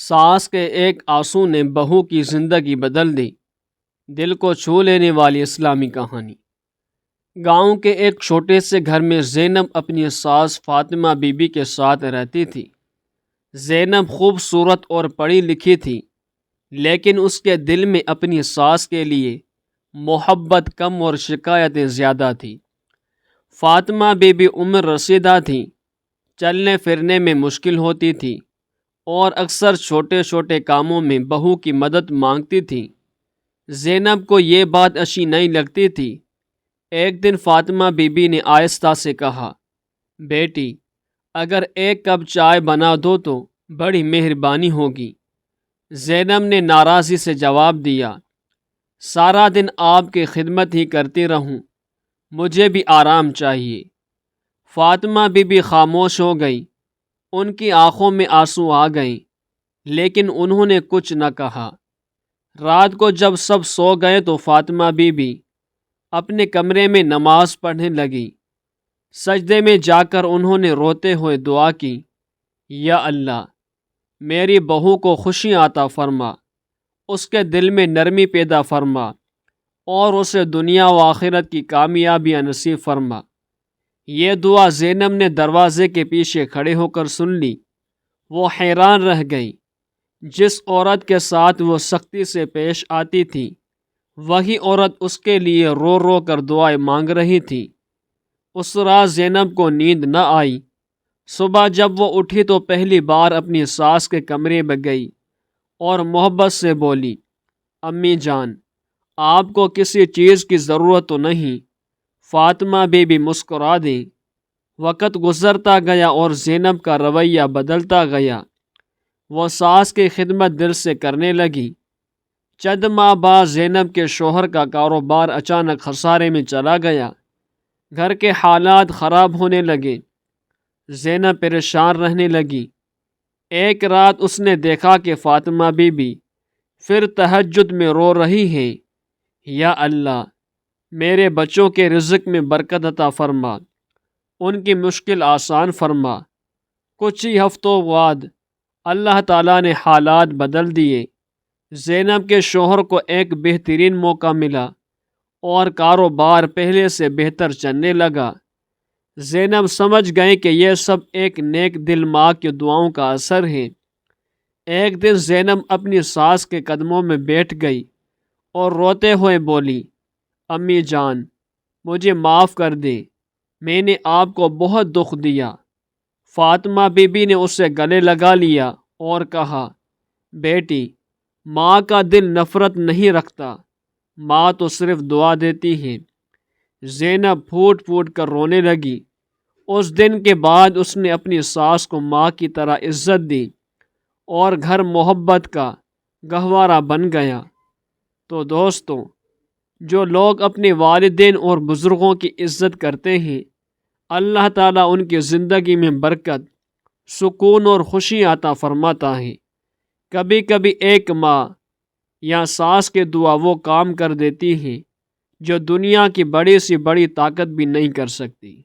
ساس کے ایک آنسو نے بہو کی زندگی بدل دی۔ دل کو چھو لینے والی اسلامی کہانی۔ گاؤں کے ایک چھوٹے سے گھر میں زینب اپنی ساس فاطمہ بی بی کے ساتھ رہتی تھی۔ زینب خوبصورت اور پڑھی لکھی تھی، لیکن اس کے دل میں اپنی ساس کے لیے محبت کم اور شکایتیں زیادہ تھیں۔ فاطمہ بی بی عمر رسیدہ تھی، چلنے پھرنے میں مشکل ہوتی تھی اور اکثر چھوٹے چھوٹے کاموں میں بہو کی مدد مانگتی تھی۔ زینب کو یہ بات اچھی نہیں لگتی تھی۔ ایک دن فاطمہ بی بی نے آہستہ سے کہا، بیٹی، اگر ایک کپ چائے بنا دو تو بڑی مہربانی ہوگی۔ زینب نے ناراضی سے جواب دیا، سارا دن آپ کی خدمت ہی کرتی رہوں، مجھے بھی آرام چاہیے۔ فاطمہ بی بی خاموش ہو گئی، ان کی آنکھوں میں آنسو آ گئے، لیکن انہوں نے کچھ نہ کہا۔ رات کو جب سب سو گئے تو فاطمہ بی بی اپنے کمرے میں نماز پڑھنے لگی۔ سجدے میں جا کر انہوں نے روتے ہوئے دعا کی، یا اللہ، میری بہو کو خوشی عطا فرما، اس کے دل میں نرمی پیدا فرما اور اسے دنیا و آخرت کی کامیابیاں نصیب فرما۔ یہ دعا زینب نے دروازے کے پیچھے کھڑے ہو کر سن لی۔ وہ حیران رہ گئی۔ جس عورت کے ساتھ وہ سختی سے پیش آتی تھی، وہی عورت اس کے لیے رو رو کر دعائیں مانگ رہی تھی۔ اس رات زینب کو نیند نہ آئی۔ صبح جب وہ اٹھی تو پہلی بار اپنی ساس کے کمرے میں گئی اور محبت سے بولی، امی جان، آپ کو کسی چیز کی ضرورت تو نہیں؟ فاطمہ بی بی مسکرا دی۔ وقت گزرتا گیا اور زینب کا رویہ بدلتا گیا۔ وہ ساس کی خدمت دل سے کرنے لگی۔ چند ماہ بعد زینب کے شوہر کا کاروبار اچانک خسارے میں چلا گیا۔ گھر کے حالات خراب ہونے لگے۔ زینب پریشان رہنے لگی۔ ایک رات اس نے دیکھا کہ فاطمہ بی بی پھر تہجد میں رو رہی ہے، یا اللہ، میرے بچوں کے رزق میں برکت عطا فرما، ان کی مشکل آسان فرما۔ کچھ ہی ہفتوں بعد اللہ تعالیٰ نے حالات بدل دیے۔ زینب کے شوہر کو ایک بہترین موقع ملا اور کاروبار پہلے سے بہتر چلنے لگا۔ زینب سمجھ گئے کہ یہ سب ایک نیک دل ماں کی دعاؤں کا اثر ہے۔ ایک دن زینب اپنی ساس کے قدموں میں بیٹھ گئی اور روتے ہوئے بولی، امی جان، مجھے معاف کر دیں، میں نے آپ کو بہت دکھ دیا۔ فاطمہ بی بی نے اسے گلے لگا لیا اور کہا، بیٹی، ماں کا دل نفرت نہیں رکھتا، ماں تو صرف دعا دیتی ہے۔ زینب پھوٹ پھوٹ کر رونے لگی۔ اس دن کے بعد اس نے اپنی ساس کو ماں کی طرح عزت دی اور گھر محبت کا گہوارہ بن گیا۔ تو دوستوں، جو لوگ اپنے والدین اور بزرگوں کی عزت کرتے ہیں، اللہ تعالیٰ ان کی زندگی میں برکت، سکون اور خوشی عطا فرماتا ہے۔ کبھی کبھی ایک ماں یا ساس کی دعا وہ کام کر دیتی ہے جو دنیا کی بڑی سی بڑی طاقت بھی نہیں کر سکتی۔